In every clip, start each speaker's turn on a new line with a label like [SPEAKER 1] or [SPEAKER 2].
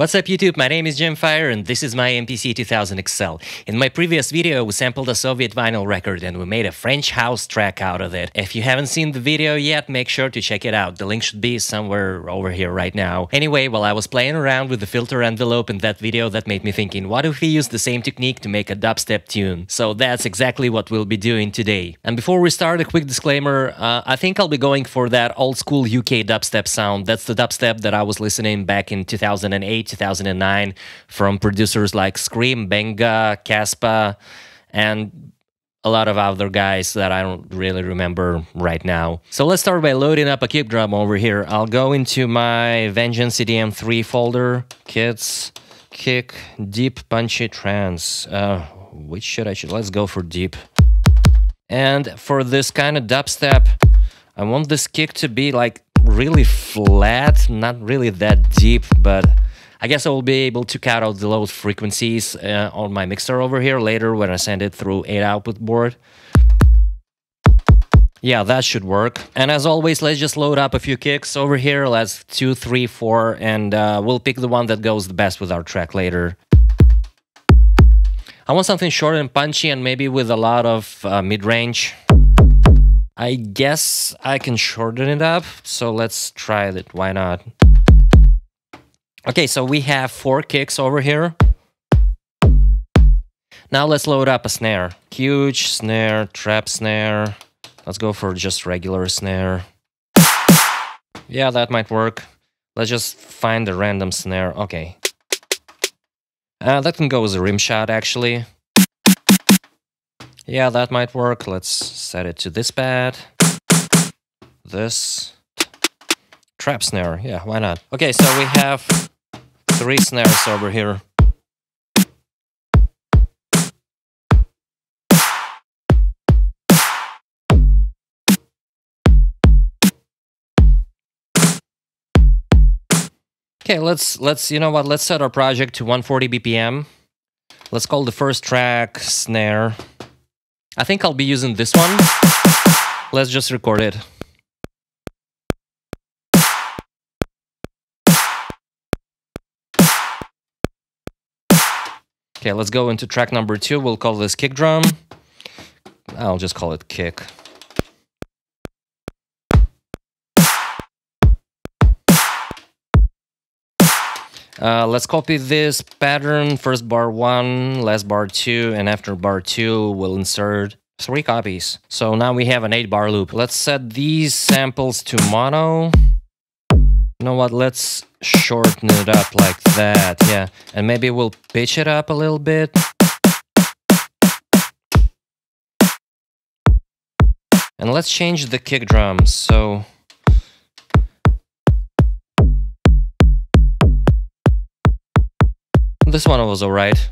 [SPEAKER 1] What's up YouTube, my name is Gemfire and this is my MPC2000XL. In my previous video we sampled a Soviet vinyl record and we made a French house track out of it. If you haven't seen the video yet, make sure to check it out. The link should be somewhere over here right now. Anyway, while I was playing around with the filter envelope in that video, that made me thinking, what if we use the same technique to make a dubstep tune? So that's exactly what we'll be doing today. And before we start, a quick disclaimer, I think I'll be going for that old school UK dubstep sound. That's the dubstep that I was listening back in 2008, 2009 from producers like Scream, Benga, Caspa, and a lot of other guys that I don't really remember right now. So let's start by loading up a kick drum over here. I'll go into my Vengeance EDM3 folder, kits, kick, deep, punchy, trance. Which should I choose? Let's go for deep. And for this kind of dubstep, I want this kick to be like really flat, not really that deep, but I guess I will be able to cut out the low frequencies on my mixer over here later when I send it through 8-output board. Yeah, that should work. And as always, let's just load up a few kicks over here. Let's 2, 3, 4, and we'll pick the one that goes the best with our track later. I want something short and punchy and maybe with a lot of mid-range. I guess I can shorten it up, so let's try it. Why not? Okay, so we have 4 kicks over here. Now let's load up a snare. Huge snare, trap snare. Let's go for just regular snare. Yeah, that might work. Let's just find a random snare. Okay. That can go as a rim shot, actually. Yeah, that might work. Let's set it to this pad. This. Trap snare. Yeah, why not? Okay, so we have 3 snares over here. Okay, let's you know what? Let's set our project to 140 BPM. Let's call the first track snare. I think I'll be using this one. Let's just record it. Okay, let's go into track number 2. We'll call this kick drum. I'll just call it kick. Let's copy this pattern, first bar 1, last bar 2, and after bar 2, we'll insert 3 copies. So now we have an 8-bar loop. Let's set these samples to mono. You know what, let's shorten it up like that, yeah. And maybe we'll pitch it up a little bit. And let's change the kick drum, so... This one was alright.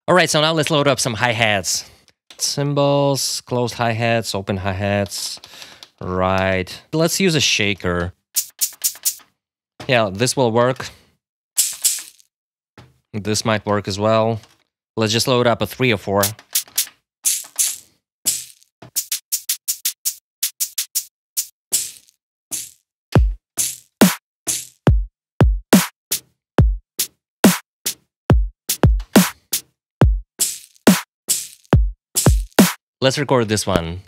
[SPEAKER 1] Alright, so now let's load up some hi-hats. Cymbals, closed hi-hats, open hi-hats. Right. Let's use a shaker. Yeah, this will work. This might work as well. Let's just load up a 3 or 4. Let's record this one.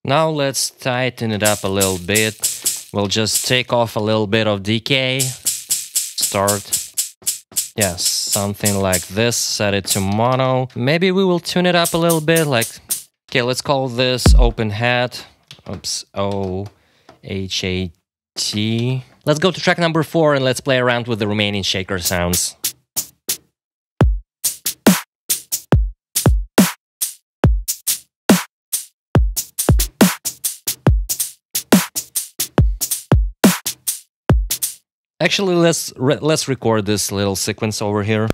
[SPEAKER 1] Now let's tighten it up a little bit. We'll just take off a little bit of decay. Start. Yeah, something like this. Set it to mono. Maybe we will tune it up a little bit. Like, okay, let's call this open hat. Oops, O-H-A-T. Let's go to track number 4 and let's play around with the remaining shaker sounds. Actually, let's record this little sequence over here.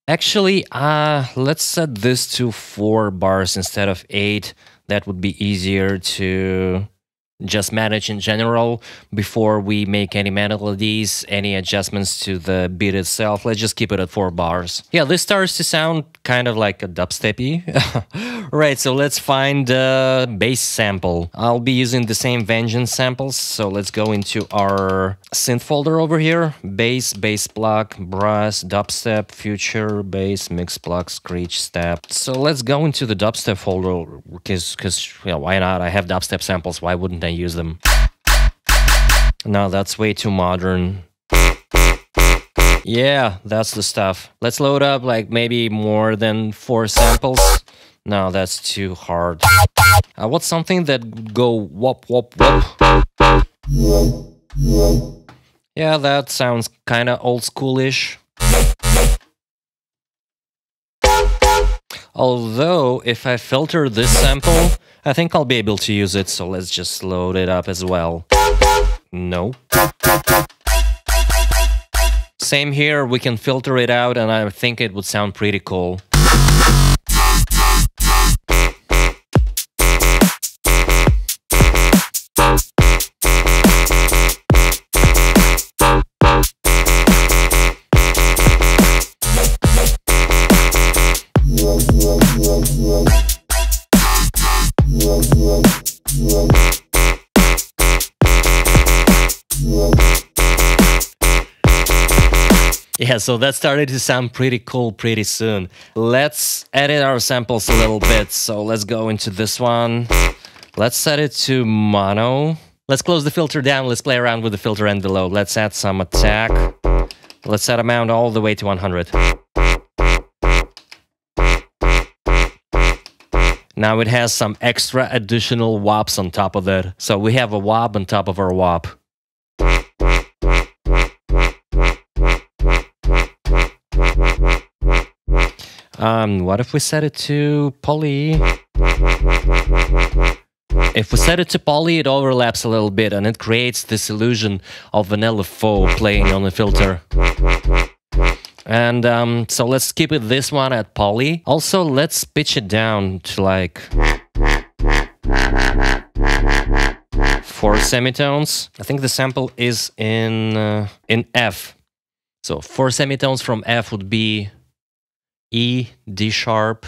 [SPEAKER 1] Actually, let's set this to 4 bars instead of 8. That would be easier to just manage in general before we make any melodies, any adjustments to the beat itself. Let's just keep it at 4 bars. Yeah, this starts to sound kind of like a dubstep-y. Right, so let's find a bass sample. I'll be using the same Vengeance samples, so let's go into our synth folder over here. Bass, bass block, brass, dubstep, future, bass, mix block, screech, step. So let's go into the dubstep folder, because yeah, why not? I have dubstep samples, why wouldn't I use them? No, that's way too modern. Yeah, that's the stuff. Let's load up like maybe more than 4 samples. No, that's too hard. What's something that go wop wop wop? Yeah, that sounds kind of old schoolish. Although, if I filter this sample, I think I'll be able to use it, so let's just load it up as well. No. Same here, we can filter it out and I think it would sound pretty cool. Yeah, so that started to sound pretty cool pretty soon. Let's edit our samples a little bit. So let's go into this one. Let's set it to mono. Let's close the filter down. Let's play around with the filter envelope. Let's add some attack. Let's set amount all the way to 100. Now it has some extra additional wops on top of it. So we have a wop on top of our wop. What if we set it to poly? If we set it to poly, it overlaps a little bit and it creates this illusion of vanilla faux playing on the filter. And so let's keep it this one at poly. Also, let's pitch it down to like 4 semitones. I think the sample is in F. So 4 semitones from F would be E, D sharp,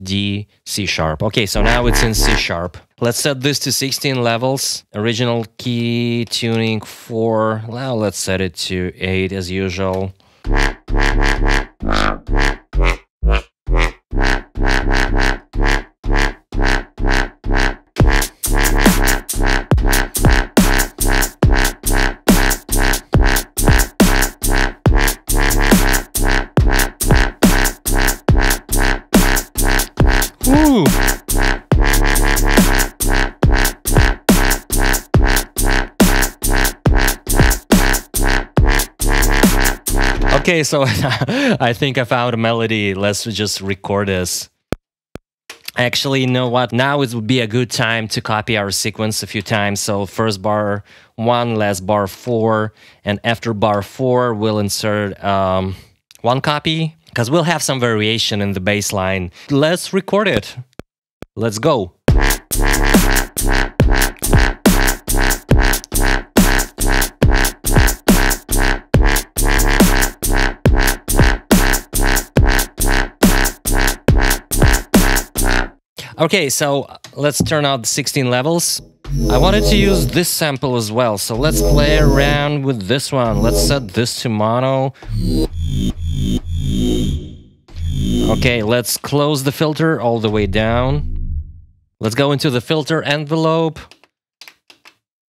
[SPEAKER 1] D, C sharp. Okay, so now it's in C sharp. Let's set this to 16 levels. Original key tuning 4. Well, let's set it to 8 as usual. Ooh. Okay, so I think I found a melody. Let's just record this. Actually, you know what? Now it would be a good time to copy our sequence a few times. So first bar 1, last bar 4, and after bar 4, we'll insert 1 copy, because we'll have some variation in the bass line. Let's record it. Let's go. Okay, so let's turn out the 16 levels. I wanted to use this sample as well, so let's play around with this one. Let's set this to mono. Okay, let's close the filter all the way down. Let's go into the filter envelope.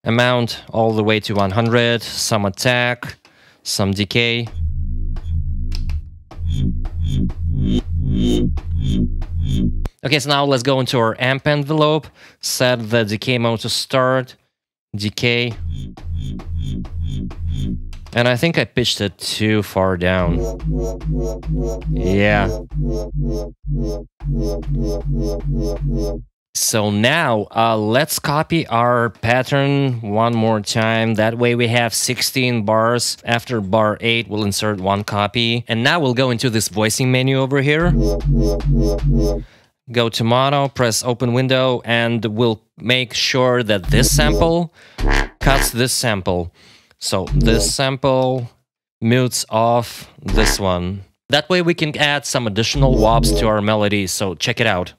[SPEAKER 1] Amount all the way to 100. Some attack, some decay. Okay, so now let's go into our amp envelope. Set the decay mode to start. Decay. And I think I pitched it too far down. Yeah. So now let's copy our pattern one more time. That way we have 16 bars. After bar 8, we'll insert one copy. And now we'll go into this voicing menu over here. Go to mono, press open window, and we'll make sure that this sample cuts this sample. So this sample mutes off this one. That way we can add some additional wops to our melody. So check it out.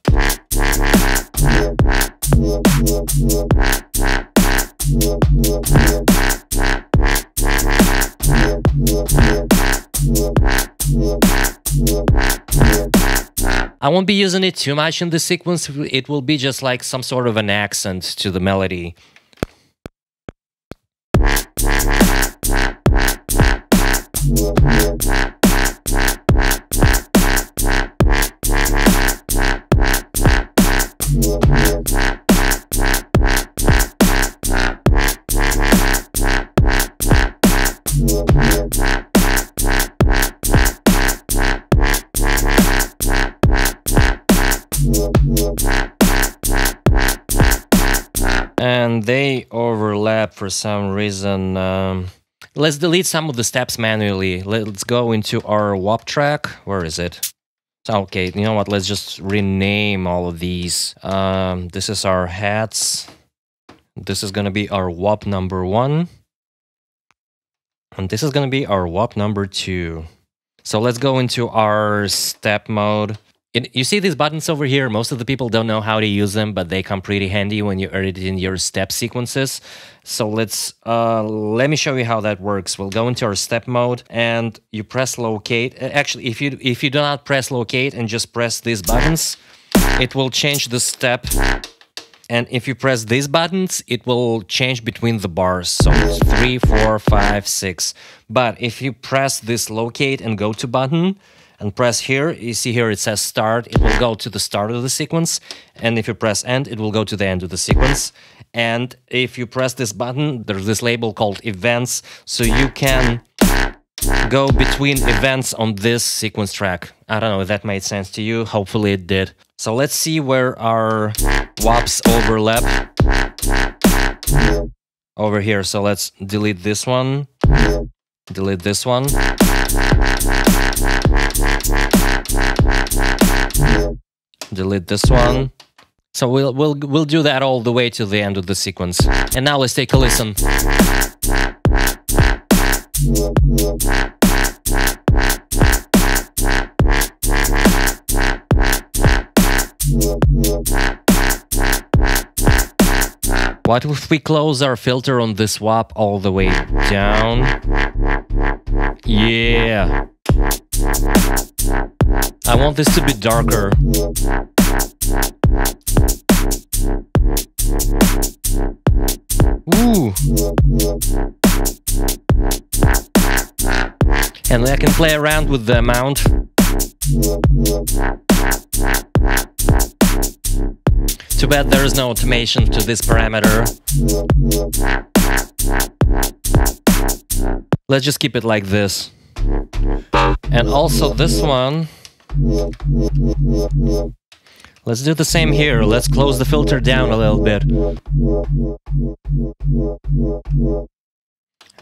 [SPEAKER 1] I won't be using it too much in the sequence. It will be just like some sort of an accent to the melody. And they overlap for some reason. Let's delete some of the steps manually. Let's go into our WAP track. Where is it? Okay, you know what? Let's just rename all of these. This is our hats. This is gonna be our WAP number 1. And this is gonna be our WAP number 2. So let's go into our step mode. You see these buttons over here? Most of the people don't know how to use them, but they come pretty handy when you edit in your step sequences. So let me show you how that works. We'll go into our step mode and you press locate. Actually, if you do not press locate and just press these buttons, it will change the step. And if you press these buttons, it will change between the bars. So 3, 4, 5, 6. But if you press this locate and go to button, and press here, you see here it says start, it will go to the start of the sequence, and if you press end, it will go to the end of the sequence. And if you press this button, there's this label called events, so you can go between events on this sequence track. I don't know if that made sense to you, hopefully it did. So let's see where our wops overlap. Over here, so let's delete this one, delete this one. Delete this one. So we'll do that all the way to the end of the sequence. And now let's take a listen. What if we close our filter on this WAP all the way down? Yeah. I want this to be darker. Ooh. And I can play around with the amount. Too bad there is no automation to this parameter. Let's just keep it like this. And also this one. Let's do the same here. Let's close the filter down a little bit.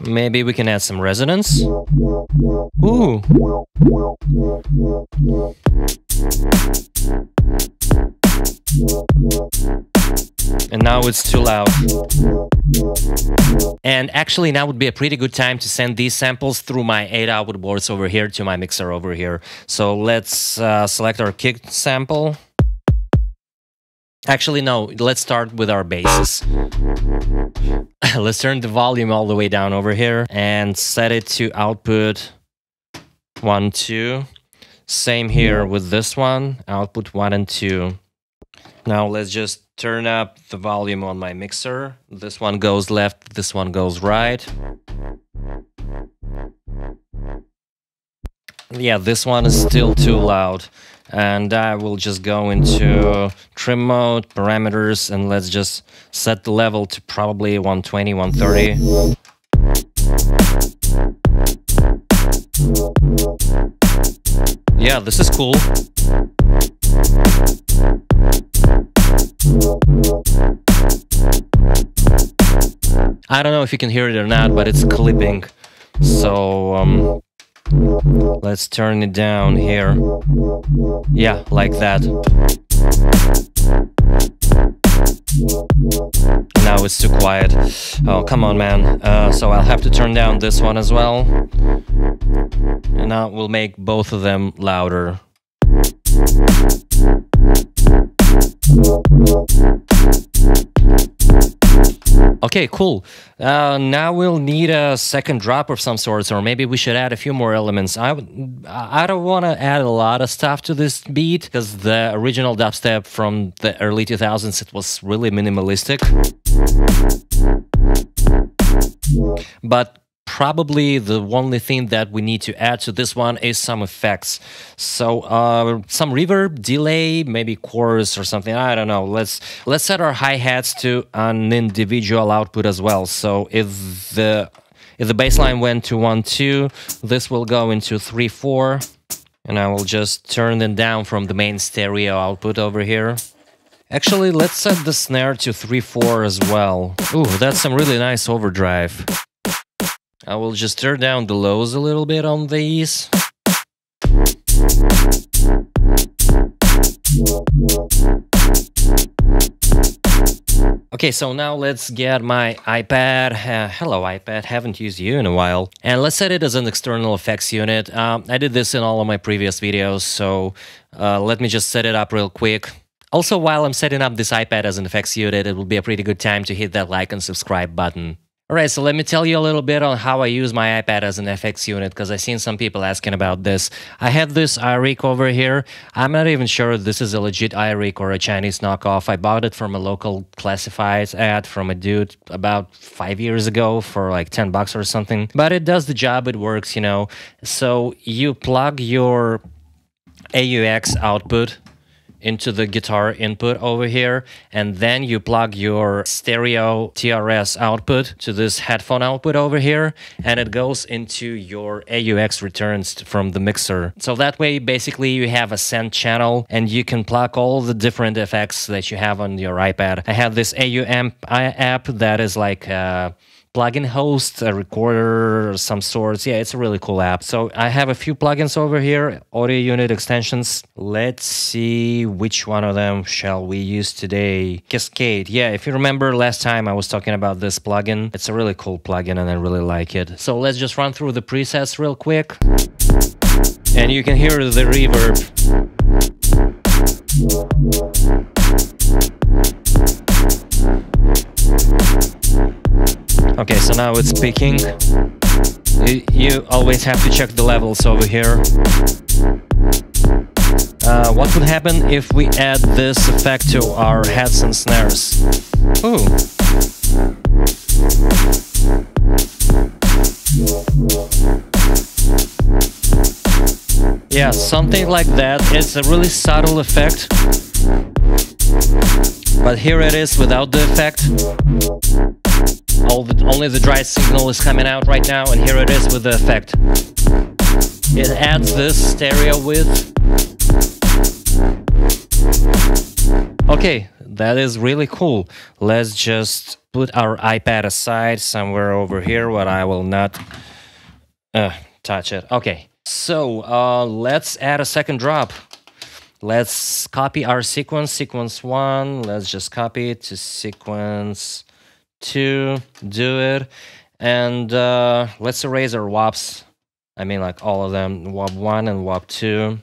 [SPEAKER 1] Maybe we can add some resonance. Ooh. And now it's too loud. And actually now would be a pretty good time to send these samples through my 8-output boards over here to my mixer over here. So let's select our kick sample. Actually, no, let's start with our basses. Let's turn the volume all the way down over here and set it to output 1, 2. Same here with this one, output 1 and 2. Now let's just turn up the volume on my mixer. This one goes left, this one goes right. Yeah, this one is still too loud. And I will just go into trim mode, parameters, and let's just set the level to probably 120, 130. Yeah, this is cool. I don't know if you can hear it or not, but it's clipping. So let's turn it down here. Yeah, like that. Now it's too quiet. Oh, come on, man. So I'll have to turn down this one as well. And now we'll make both of them louder. Okay, cool. Now we'll need a second drop of some sorts, or maybe we should add a few more elements. I don't want to add a lot of stuff to this beat, because the original dubstep from the early 2000s, it was really minimalistic. But probably the only thing that we need to add to this one is some effects. So some reverb, delay, maybe chorus or something. I don't know. Let's set our hi-hats to an individual output as well. So if the bass line went to 1-2, this will go into 3-4, and I will just turn them down from the main stereo output over here. Actually, let's set the snare to 3-4 as well. Ooh, that's some really nice overdrive. I will just turn down the lows a little bit on these. Okay, so now let's get my iPad. Hello iPad, haven't used you in a while. And let's set it as an external effects unit. I did this in all of my previous videos, so let me just set it up real quick. Also, while I'm setting up this iPad as an effects unit, it will be a pretty good time to hit that like and subscribe button. Alright, so let me tell you a little bit on how I use my iPad as an FX unit, because I've seen some people asking about this. I have this iRig over here. I'm not even sure if this is a legit iRig or a Chinese knockoff. I bought it from a local classifieds ad from a dude about 5 years ago for like 10 bucks or something. But it does the job, it works, you know. So you plug your AUX output into the guitar input over here, and then you plug your stereo TRS output to this headphone output over here, and it goes into your AUX returns from the mixer. So that way, basically, you have a send channel, and you can plug all the different effects that you have on your iPad. I have this AUAmp app that is like plugin host, a recorder of some sorts. Yeah, it's a really cool app. So I have a few plugins over here, audio unit extensions. Let's see which one of them shall we use today. Cascade. Yeah, if you remember last time I was talking about this plugin. It's a really cool plugin and I really like it. So let's just run through the presets real quick. And you can hear the reverb. Okay, so now it's peaking. You always have to check the levels over here. What would happen if we add this effect to our heads and snares? Ooh. Yeah, something like that. It's a really subtle effect. But here it is without the effect. Only the dry signal is coming out right now, and here it is with the effect. It adds this stereo width. Okay, that is really cool. Let's just put our iPad aside somewhere over here where I will not touch it. Okay, so let's add a second drop. Let's copy our sequence 1. Let's just copy it to sequence 2, do it, and let's erase our wops. I mean, like all of them, wop 1 and wop 2.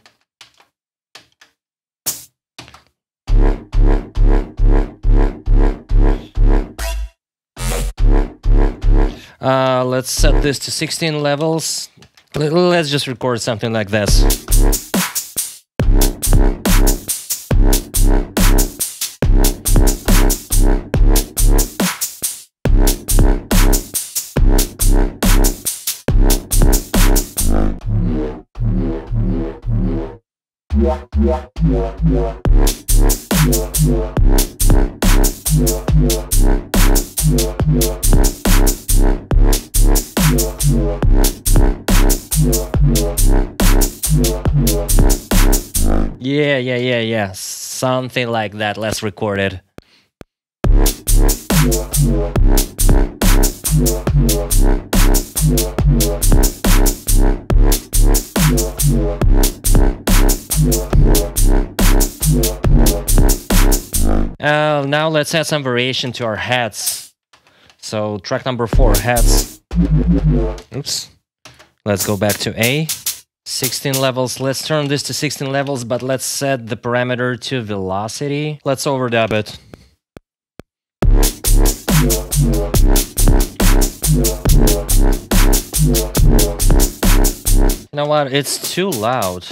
[SPEAKER 1] Let's set this to 16 levels. Let's just record something like this. Yeah. Something like that. Let's record it. Now let's add some variation to our heads. So track number 4, heads. Oops. Let's go back to A. 16 levels. Let's turn this to 16 levels, but let's set the parameter to velocity. Let's overdub it. You know what? It's too loud.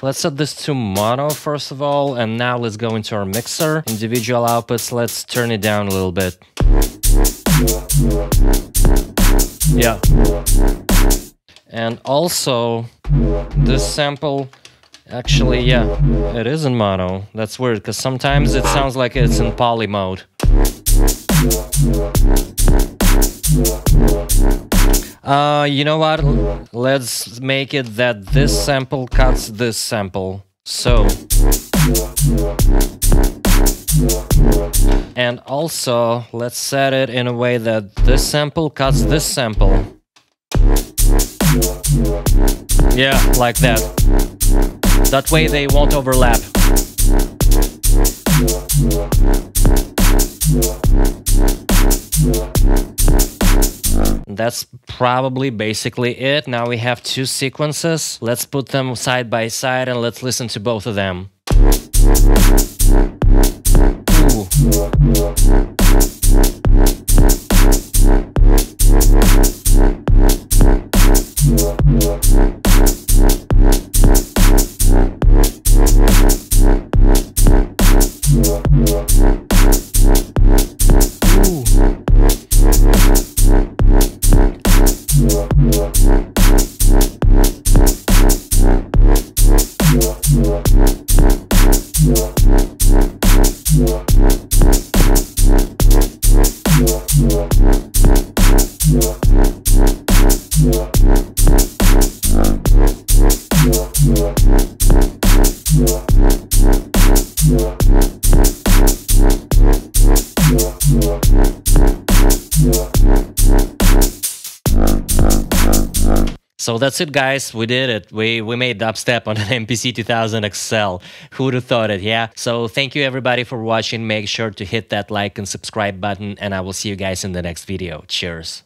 [SPEAKER 1] Let's set this to mono first of all, and now let's go into our mixer. Individual outputs, let's turn it down a little bit. Yeah. And also, this sample, actually, yeah, it is in mono. That's weird, because sometimes it sounds like it's in poly mode. You know what? Let's make it that this sample cuts this sample. So. And also, let's set it in a way that this sample cuts this sample. Yeah, like that. That way they won't overlap. That's probably basically it. Now we have 2 sequences. Let's put them side by side and let's listen to both of them. Ooh. So that's it, guys. We did it. We made dubstep on an MPC2000XL. Who would have thought it, yeah? So thank you everybody for watching. Make sure to hit that like and subscribe button, and I will see you guys in the next video. Cheers.